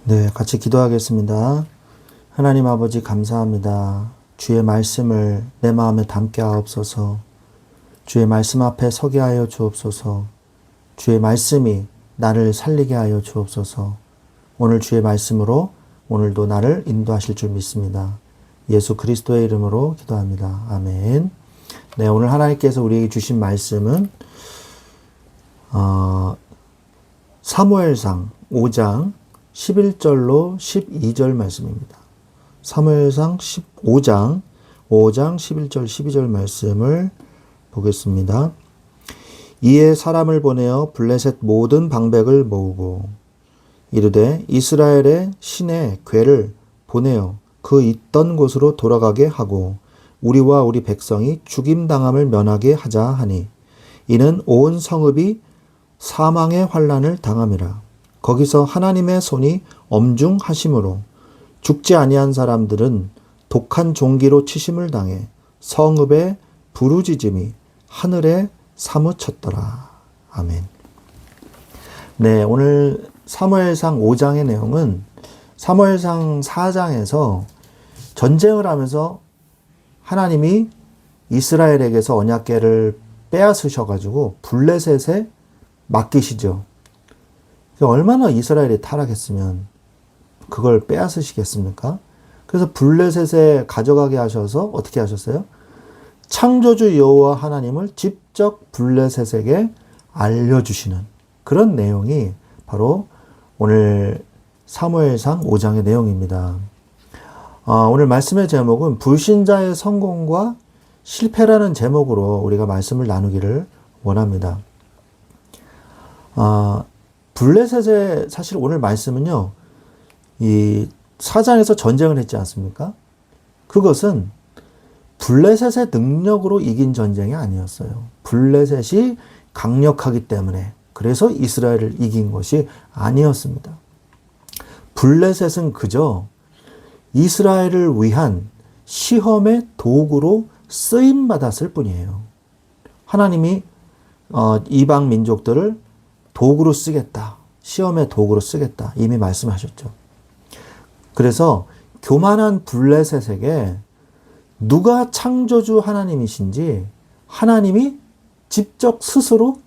네, 같이 기도하겠습니다. 하나님 아버지 감사합니다. 주의 말씀을 내 마음에 담게 하옵소서. 주의 말씀 앞에 서게 하여 주옵소서. 주의 말씀이 나를 살리게 하여 주옵소서. 오늘 주의 말씀으로 오늘도 나를 인도하실 줄 믿습니다. 예수 그리스도의 이름으로 기도합니다. 아멘. 네, 오늘 하나님께서 우리에게 주신 말씀은 사무엘상 5장 11절로 12절 말씀입니다. 사무엘상 5장 11절 12절 말씀을 보겠습니다. 이에 사람을 보내어 블레셋 모든 방백을 모으고 이르되 이스라엘의 신의 궤를 보내어 그 있던 곳으로 돌아가게 하고 우리와 우리 백성이 죽임당함을 면하게 하자 하니 이는 온 성읍이 사망의 환난을 당함이라. 거기서 하나님의 손이 엄중하심으로 죽지 아니한 사람들은 독한 종기로 치심을 당해 성읍의 부르짖음이 하늘에 사무쳤더라. 아멘. 네, 오늘 사무엘상 5장의 내용은 사무엘상 4장에서 전쟁을 하면서 하나님이 이스라엘에게서 언약궤를 빼앗으셔가지고 블레셋에 맡기시죠. 얼마나 이스라엘이 타락했으면 그걸 빼앗으시겠습니까? 그래서 블레셋에 가져가게 하셔서 어떻게 하셨어요? 창조주 여호와 하나님을 직접 블레셋에게 알려주시는 그런 내용이 바로 오늘 사무엘상 5장의 내용입니다. 오늘 말씀의 제목은 불신자의 성공과 실패라는 제목으로 우리가 말씀을 나누기를 원합니다. 블레셋의 사실 오늘 말씀은요, 이 사장에서 전쟁을 했지 않습니까? 그것은 블레셋의 능력으로 이긴 전쟁이 아니었어요. 블레셋이 강력하기 때문에 그래서 이스라엘을 이긴 것이 아니었습니다. 블레셋은 그저 이스라엘을 위한 시험의 도구로 쓰임받았을 뿐이에요. 하나님이 이방 민족들을 도구로 쓰겠다. 시험의 도구로 쓰겠다. 이미 말씀하셨죠. 그래서 교만한 블레셋에게 누가 창조주 하나님이신지 하나님이 직접 스스로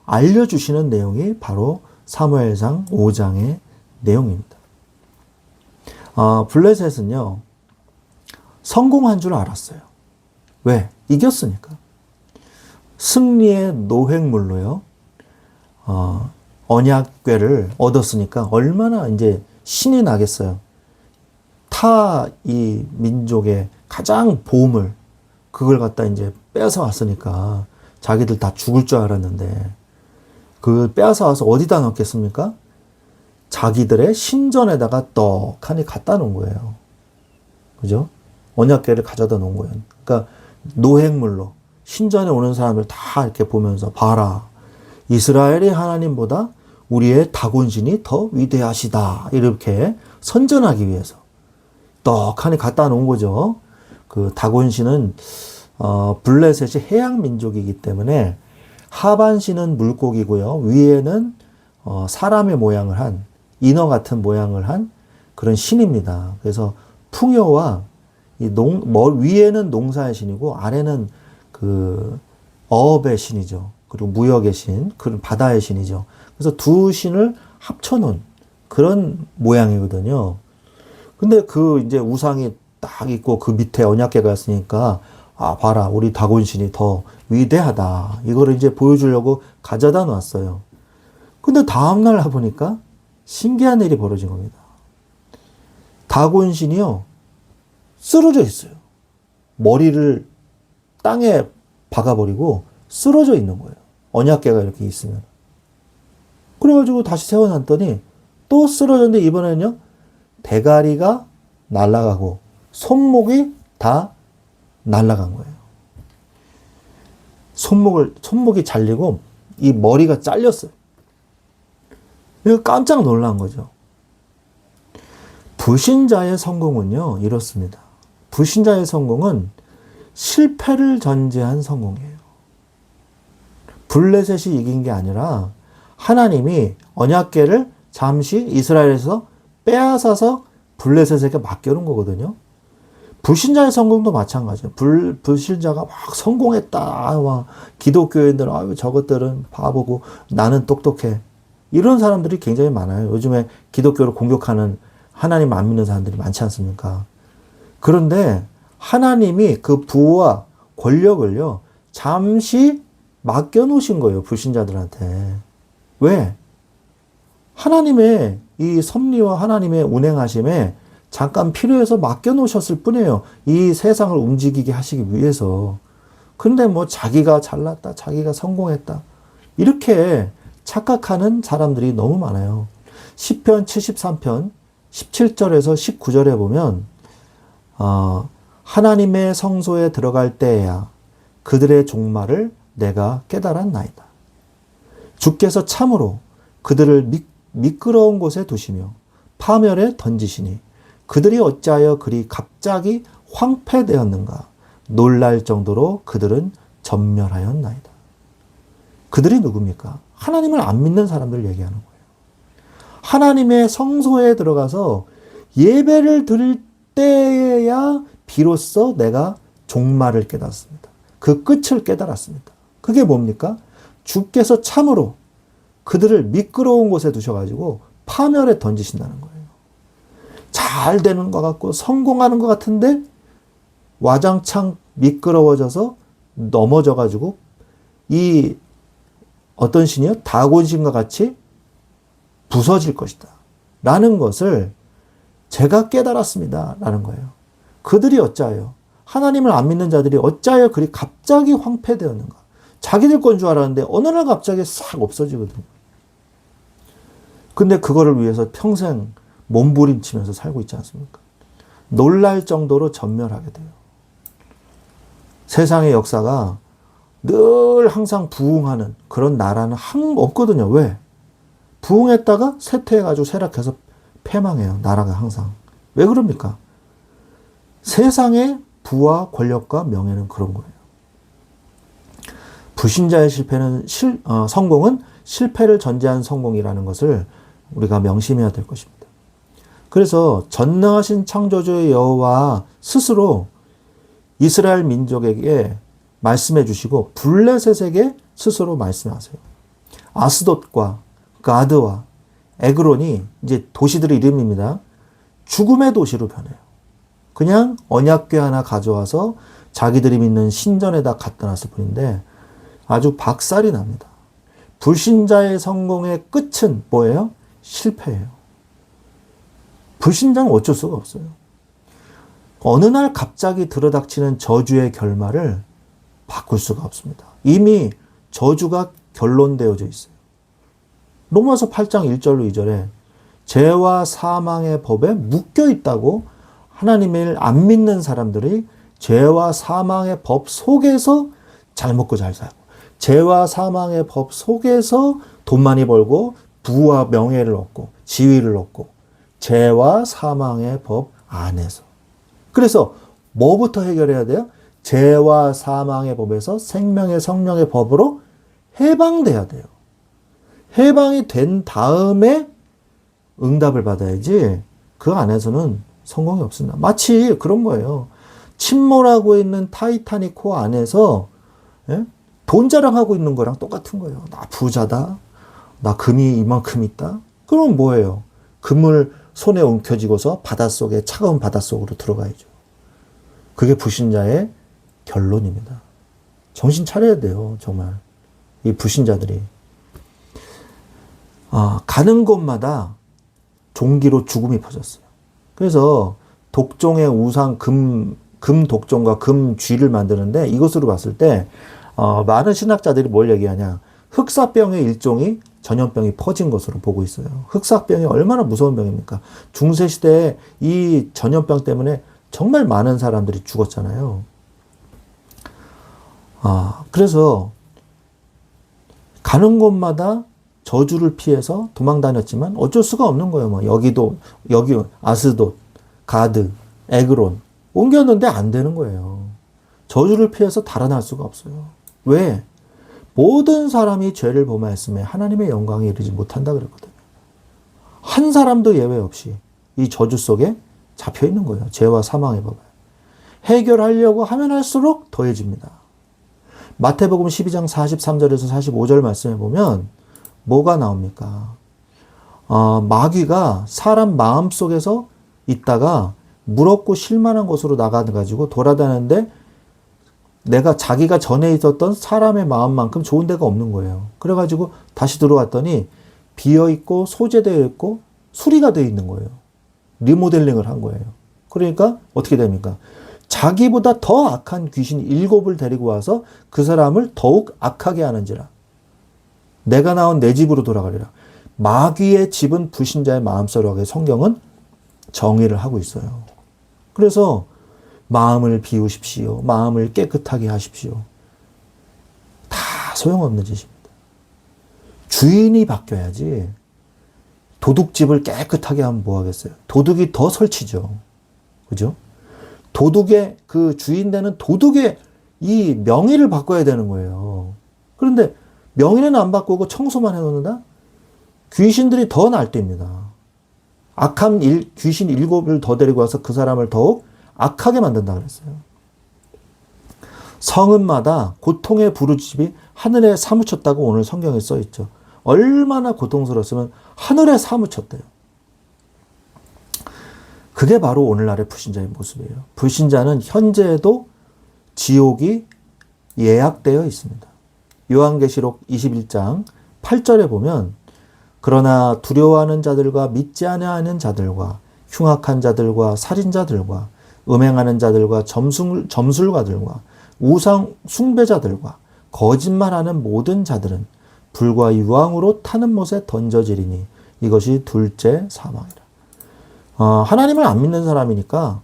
알려주시는 내용이 바로 사무엘상 5장의 내용입니다. 블레셋은요, 성공한 줄 알았어요. 왜? 이겼으니까. 승리의 노획물로요, 언약궤를 얻었으니까 얼마나 이제 신이 나겠어요. 이 민족의 가장 보물, 그걸 갖다 이제 빼앗아 왔으니까 자기들 다 죽을 줄 알았는데 그걸 빼앗아 와서 어디다 넣겠습니까? 자기들의 신전에다가 떡하니 갖다 놓은 거예요. 그죠? 언약궤를 가져다 놓은 거예요. 그러니까 노획물로 신전에 오는 사람들 다 이렇게 보면서 봐라. 이스라엘의 하나님보다 우리의 다곤신이 더 위대하시다. 이렇게 선전하기 위해서 떡하니 갖다 놓은 거죠. 그 다곤신은 블레셋이 해양 민족이기 때문에 하반신은 물고기고요. 위에는 사람의 모양을 한 인어 같은 모양을 한 그런 신입니다. 그래서 풍요와 위에는 농사의 신이고 아래는 그 어업의 신이죠. 그리고 무역의 신, 그런 바다의 신이죠. 그래서 두 신을 합쳐놓은 그런 모양이거든요. 근데 그 이제 우상이 딱 있고 그 밑에 언약궤가 있으니까 봐라, 우리 다곤신이 더 위대하다. 이거를 이제 보여주려고 가져다 놨어요. 근데 다음날 보니까 신기한 일이 벌어진 겁니다. 다곤신이요, 쓰러져 있어요. 머리를 땅에 박아버리고 쓰러져 있는 거예요. 언약궤가 이렇게 있으면. 그래가지고 다시 세워놨더니 또 쓰러졌는데 이번에는요, 대가리가 날아가고 손목이 다 날아간 거예요. 손목이 잘리고 이 머리가 잘렸어요. 이거 깜짝 놀란 거죠. 불신자의 성공은요, 이렇습니다. 불신자의 성공은 실패를 전제한 성공이에요. 블레셋이 이긴 게 아니라 하나님이 언약궤를 잠시 이스라엘에서 빼앗아서 블레셋에게 맡겨놓은 거거든요. 불신자의 성공도 마찬가지예요. 불신자가 막 성공했다. 막 기독교인들, 아유, 저것들은 바보고 나는 똑똑해. 이런 사람들이 굉장히 많아요. 요즘에 기독교를 공격하는 하나님 안 믿는 사람들이 많지 않습니까? 그런데 하나님이 그 부와 권력을요, 잠시 맡겨놓으신 거예요. 불신자들한테. 왜? 하나님의 이 섭리와 하나님의 운행하심에 잠깐 필요해서 맡겨놓으셨을 뿐이에요. 이 세상을 움직이게 하시기 위해서. 근데 뭐 자기가 잘났다, 자기가 성공했다. 이렇게 착각하는 사람들이 너무 많아요. 시편 73편 17절에서 19절에 보면 하나님의 성소에 들어갈 때에야 그들의 종말을 내가 깨달았나이다. 주께서 참으로 그들을 미끄러운 곳에 두시며 파멸에 던지시니 그들이 어찌하여 그리 갑자기 황폐되었는가. 놀랄 정도로 그들은 전멸하였나이다. 그들이 누굽니까? 하나님을 안 믿는 사람들 얘기하는 거예요. 하나님의 성소에 들어가서 예배를 드릴 때에야 비로소 내가 종말을 깨닫습니다. 그 끝을 깨달았습니다. 그게 뭡니까? 주께서 참으로 그들을 미끄러운 곳에 두셔가지고 파멸에 던지신다는 거예요. 잘 되는 것 같고 성공하는 것 같은데 와장창 미끄러워져서 넘어져가지고 이 어떤 신이요? 다곤신과 같이 부서질 것이다. 라는 것을 제가 깨달았습니다. 라는 거예요. 그들이 어찌하여 하나님을 안 믿는 자들이 어찌하여 그리 갑자기 황폐되었는가. 자기들 건 줄 알았는데 어느 날 갑자기 싹 없어지거든요. 근데 그거를 위해서 평생 몸부림치면서 살고 있지 않습니까? 놀랄 정도로 전멸하게 돼요. 세상의 역사가 늘 항상 부흥하는 그런 나라는 없거든요. 왜? 부흥했다가 쇠퇴해가지고 쇠락해서 패망해요. 나라가 항상. 왜 그럽니까? 세상의 부와 권력과 명예는 그런 거예요. 불신자의 성공은 실패를 전제한 성공이라는 것을 우리가 명심해야 될 것입니다. 그래서 전능하신 창조주의 여호와 스스로 이스라엘 민족에게 말씀해 주시고 블레셋에게 스스로 말씀하세요. 아스돗과 가드와 에그론이 이제 도시들의 이름입니다. 죽음의 도시로 변해요. 그냥 언약궤 하나 가져와서 자기들이 믿는 신전에다 갖다 놨을 뿐인데 아주 박살이 납니다. 불신자의 성공의 끝은 뭐예요? 실패예요. 불신자는 어쩔 수가 없어요. 어느 날 갑자기 들어닥치는 저주의 결말을 바꿀 수가 없습니다. 이미 저주가 결론되어져 있어요. 로마서 8장 1절로 2절에 죄와 사망의 법에 묶여 있다고 하나님을 안 믿는 사람들이 죄와 사망의 법 속에서 잘 먹고 잘 살고 죄와 사망의 법 속에서 돈 많이 벌고 부와 명예를 얻고 지위를 얻고 죄와 사망의 법 안에서. 그래서 뭐부터 해결해야 돼요? 죄와 사망의 법에서 생명의 성령의 법으로 해방돼야 돼요. 해방이 된 다음에 응답을 받아야지 그 안에서는 성공이 없습니다. 마치 그런 거예요. 침몰하고 있는 타이타닉 호 안에서 돈 자랑하고 있는 거랑 똑같은 거예요. 나 부자다. 나 금이 이만큼 있다. 그럼 뭐예요? 금을 손에 옮겨쥐고서 바닷속에 차가운 바닷속으로 들어가야죠. 그게 불신자의 결론입니다. 정신 차려야 돼요. 정말. 이 불신자들이. 가는 곳마다 종기로 죽음이 퍼졌어요. 그래서 독종의 우상 금 독종과 금 쥐를 만드는데 이것으로 봤을 때 많은 신학자들이 뭘 얘기하냐. 흑사병의 일종이 전염병이 퍼진 것으로 보고 있어요. 흑사병이 얼마나 무서운 병입니까? 중세시대에 이 전염병 때문에 정말 많은 사람들이 죽었잖아요. 그래서 가는 곳마다 저주를 피해서 도망 다녔지만 어쩔 수가 없는 거예요. 여기 아스돗, 가드, 에그론 옮겼는데 안 되는 거예요. 저주를 피해서 달아날 수가 없어요. 왜? 모든 사람이 죄를 범하였음에 하나님의 영광에 이르지 못한다 그랬거든요. 한 사람도 예외 없이 이 저주 속에 잡혀 있는 거예요. 죄와 사망의 법에. 해결하려고 하면 할수록 더해집니다. 마태복음 12장 43절에서 45절 말씀해 보면 뭐가 나옵니까? 마귀가 사람 마음 속에서 있다가 무겁고 실만한 곳으로 나가가지고 돌아다니는데 내가 자기가 전에 있었던 사람의 마음만큼 좋은 데가 없는 거예요. 그래가지고 다시 들어왔더니 비어있고 소재되어 있고 수리가 되어 있는 거예요. 리모델링을 한 거예요. 그러니까 어떻게 됩니까? 자기보다 더 악한 귀신 7을 데리고 와서 그 사람을 더욱 악하게 하는지라. 내가 나온 내 집으로 돌아가리라. 마귀의 집은 불신자의 마음속에 성경은 정의를 하고 있어요. 그래서 마음을 비우십시오. 마음을 깨끗하게 하십시오. 다 소용없는 짓입니다. 주인이 바뀌어야지. 도둑집을 깨끗하게 하면 뭐 하겠어요? 도둑이 더 설치죠. 그죠? 도둑의 그 주인 되는 도둑의 이 명의를 바꿔야 되는 거예요. 그런데 명의는 안 바꾸고 청소만 해놓는다? 귀신들이 더 날뛰입니다. 악한 귀신 7을 더 데리고 와서 그 사람을 더욱 악하게 만든다 그랬어요. 성읍마다 고통의 부르짖음이 하늘에 사무쳤다고 오늘 성경에 써 있죠. 얼마나 고통스러웠으면 하늘에 사무쳤대요. 그게 바로 오늘날의 불신자의 모습이에요. 불신자는 현재에도 지옥이 예약되어 있습니다. 요한계시록 21장 8절에 보면 그러나 두려워하는 자들과 믿지 아니하는 자들과 흉악한 자들과 살인자들과 음행하는 자들과 점술가들과 우상 숭배자들과 거짓말하는 모든 자들은 불과 유황으로 타는 못에 던져지리니 이것이 둘째 사망이라. 하나님을 안 믿는 사람이니까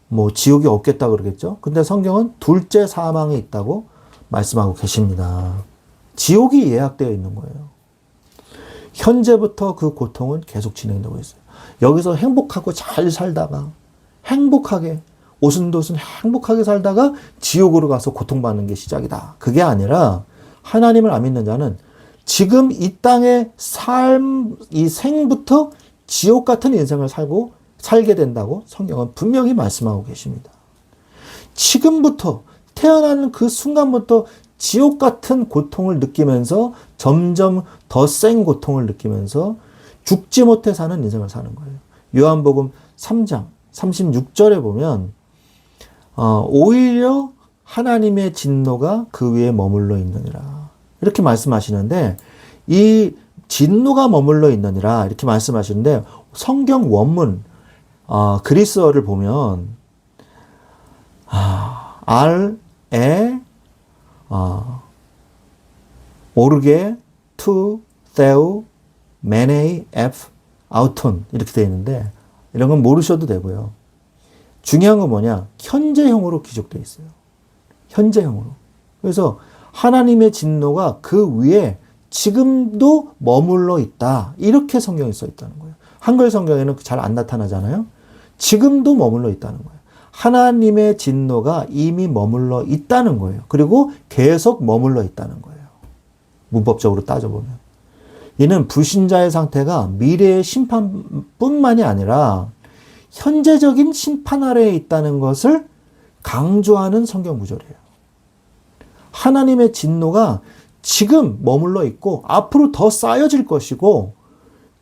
뭐 지옥이 없겠다 그러겠죠. 근데 성경은 둘째 사망이 있다고 말씀하고 계십니다. 지옥이 예약되어 있는 거예요. 현재부터 그 고통은 계속 진행되고 있어요. 여기서 행복하고 잘 살다가 행복하게 오순도순 행복하게 살다가 지옥으로 가서 고통받는 게 시작이다. 그게 아니라 하나님을 안 믿는 자는 지금 이 땅의 삶, 이 생부터 지옥 같은 인생을 살게 된다고 성경은 분명히 말씀하고 계십니다. 지금부터 태어나는 그 순간부터 지옥 같은 고통을 느끼면서 점점 더 센 고통을 느끼면서 죽지 못해 사는 인생을 사는 거예요. 요한복음 3장 36절에 보면 오히려 하나님의 진노가 그 위에 머물러 있느니라 이렇게 말씀하시는데 이 진노가 머물러 있느니라 이렇게 말씀하시는데 성경 원문 그리스어를 보면 오르게 투 세우 메네이 에프 아우톤 이렇게 되어 있는데 이런 건 모르셔도 되고요. 중요한 건 뭐냐? 현재형으로 기록되어 있어요. 현재형으로. 그래서 하나님의 진노가 그 위에 지금도 머물러 있다. 이렇게 성경에 써 있다는 거예요. 한글 성경에는 잘 안 나타나잖아요. 지금도 머물러 있다는 거예요. 하나님의 진노가 이미 머물러 있다는 거예요. 그리고 계속 머물러 있다는 거예요. 문법적으로 따져보면. 이는 불신자의 상태가 미래의 심판뿐만이 아니라 현재적인 심판 아래에 있다는 것을 강조하는 성경 구절이에요. 하나님의 진노가 지금 머물러 있고 앞으로 더 쌓여질 것이고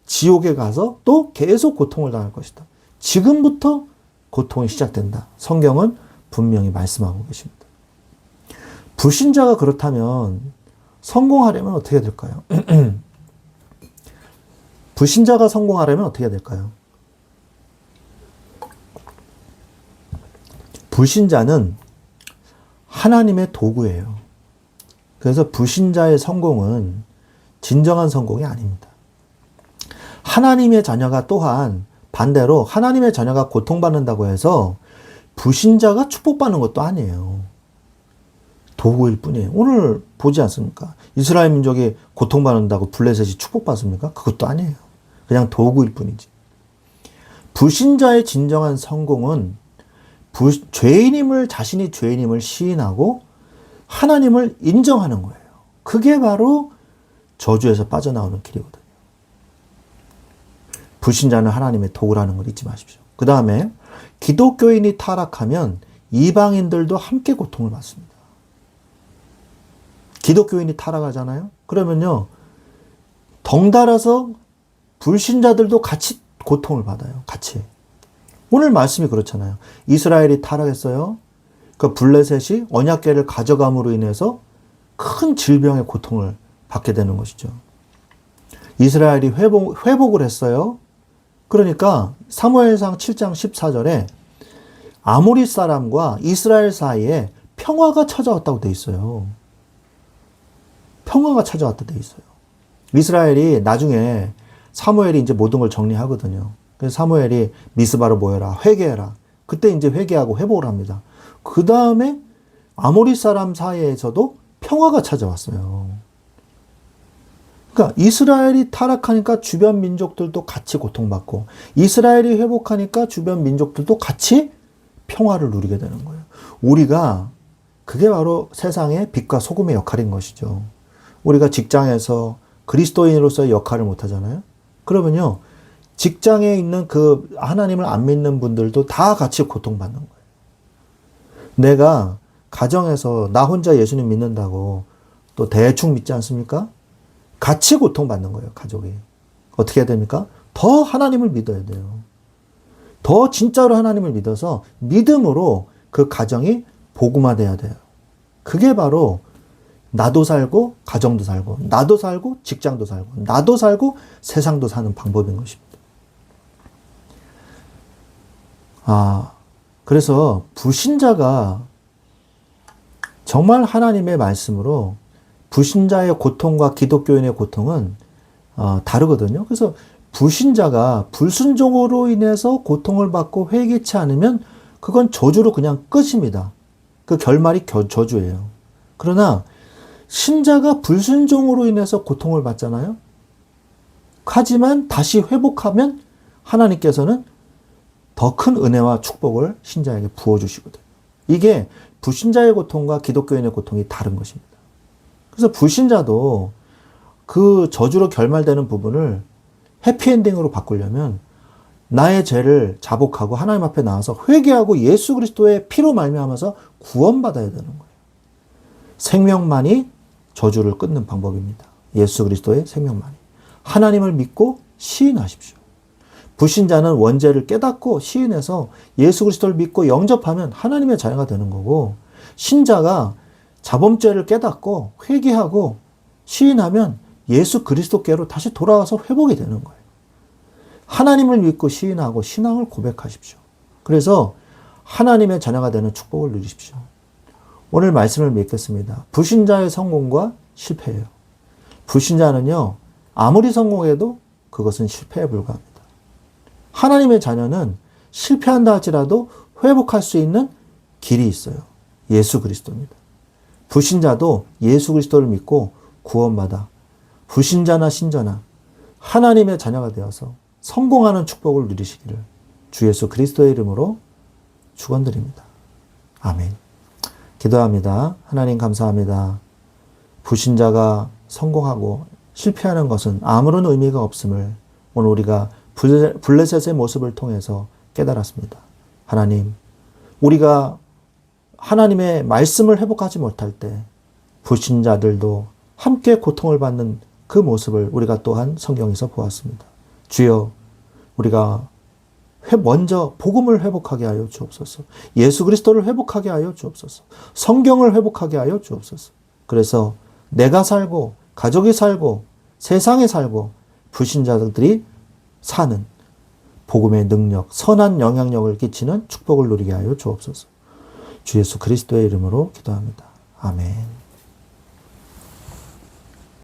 지옥에 가서 또 계속 고통을 당할 것이다. 지금부터 고통이 시작된다. 성경은 분명히 말씀하고 계십니다. 불신자가 그렇다면 성공하려면 어떻게 될까요? 불신자가 성공하려면 어떻게 될까요? 불신자는 하나님의 도구예요. 그래서 불신자의 성공은 진정한 성공이 아닙니다. 하나님의 자녀가 또한 반대로 하나님의 자녀가 고통받는다고 해서 불신자가 축복받는 것도 아니에요. 도구일 뿐이에요. 오늘 보지 않습니까? 이스라엘 민족이 고통받는다고 블레셋이 축복받습니까? 그것도 아니에요. 그냥 도구일 뿐이지. 불신자의 진정한 성공은 자신이 죄인임을 시인하고 하나님을 인정하는 거예요. 그게 바로 저주에서 빠져나오는 길이거든요. 불신자는 하나님의 도구라는 걸 잊지 마십시오. 그 다음에 기독교인이 타락하면 이방인들도 함께 고통을 받습니다. 기독교인이 타락하잖아요. 그러면요, 덩달아서 불신자들도 같이 고통을 받아요. 같이. 오늘 말씀이 그렇잖아요. 이스라엘이 타락했어요. 그 블레셋이 언약궤를 가져감으로 인해서 큰 질병의 고통을 받게 되는 것이죠. 이스라엘이 회복을 했어요. 그러니까 사무엘상 7장 14절에 아모리 사람과 이스라엘 사이에 평화가 찾아왔다고 돼 있어요. 평화가 찾아왔다 돼 있어요. 이스라엘이 나중에 사무엘이 이제 모든 걸 정리하거든요. 그래서 사무엘이 미스바로 모여라, 회개해라. 그때 이제 회개하고 회복을 합니다. 그 다음에 아모리 사람 사이에서도 평화가 찾아왔어요. 그러니까 이스라엘이 타락하니까 주변 민족들도 같이 고통받고, 이스라엘이 회복하니까 주변 민족들도 같이 평화를 누리게 되는 거예요. 우리가 그게 바로 세상의 빛과 소금의 역할인 것이죠. 우리가 직장에서 그리스도인으로서의 역할을 못 하잖아요. 그러면요, 직장에 있는 그 하나님을 안 믿는 분들도 다 같이 고통받는 거예요. 내가 가정에서 나 혼자 예수님 믿는다고 또 대충 믿지 않습니까? 같이 고통받는 거예요, 가족이. 어떻게 해야 됩니까? 더 하나님을 믿어야 돼요. 더 진짜로 하나님을 믿어서 믿음으로 그 가정이 복음화돼야 돼요. 그게 바로 나도 살고 가정도 살고 나도 살고 직장도 살고 나도 살고 세상도 사는 방법인 것입니다. 그래서 불신자가 정말 하나님의 말씀으로 불신자의 고통과 기독교인의 고통은 다르거든요. 그래서 불신자가 불순종으로 인해서 고통을 받고 회개치 않으면 그건 저주로 그냥 끝입니다. 그 결말이 저주예요. 그러나 신자가 불순종으로 인해서 고통을 받잖아요. 하지만 다시 회복하면 하나님께서는 더 큰 은혜와 축복을 신자에게 부어주시거든요. 이게 불신자의 고통과 기독교인의 고통이 다른 것입니다. 그래서 불신자도 그 저주로 결말되는 부분을 해피엔딩으로 바꾸려면 나의 죄를 자복하고 하나님 앞에 나와서 회개하고 예수 그리스도의 피로 말미암아서 구원받아야 되는 거예요. 생명만이 저주를 끊는 방법입니다. 예수 그리스도의 생명만이. 하나님을 믿고 시인하십시오. 불신자는 원죄를 깨닫고 시인해서 예수 그리스도를 믿고 영접하면 하나님의 자녀가 되는 거고, 신자가 자범죄를 깨닫고 회개하고 시인하면 예수 그리스도께로 다시 돌아와서 회복이 되는 거예요. 하나님을 믿고 시인하고 신앙을 고백하십시오. 그래서 하나님의 자녀가 되는 축복을 누리십시오. 오늘 말씀을 믿겠습니다. 불신자의 성공과 실패예요. 불신자는요, 아무리 성공해도 그것은 실패에 불과합니다. 하나님의 자녀는 실패한다 할지라도 회복할 수 있는 길이 있어요. 예수 그리스도입니다. 불신자도 예수 그리스도를 믿고 구원받아 불신자나 신자나 하나님의 자녀가 되어서 성공하는 축복을 누리시기를 주 예수 그리스도의 이름으로 축원드립니다. 아멘. 기도합니다. 하나님 감사합니다. 불신자가 성공하고 실패하는 것은 아무런 의미가 없음을 오늘 우리가 블레셋의 모습을 통해서 깨달았습니다. 하나님, 우리가 하나님의 말씀을 회복하지 못할 때 불신자들도 함께 고통을 받는 그 모습을 우리가 또한 성경에서 보았습니다. 주여, 우리가 먼저 복음을 회복하게 하여 주옵소서. 예수 그리스도를 회복하게 하여 주옵소서. 성경을 회복하게 하여 주옵소서. 그래서 내가 살고 가족이 살고 세상에 살고 불신자들이 사는 복음의 능력, 선한 영향력을 끼치는 축복을 누리게 하여 주옵소서. 주 예수 그리스도의 이름으로 기도합니다. 아멘.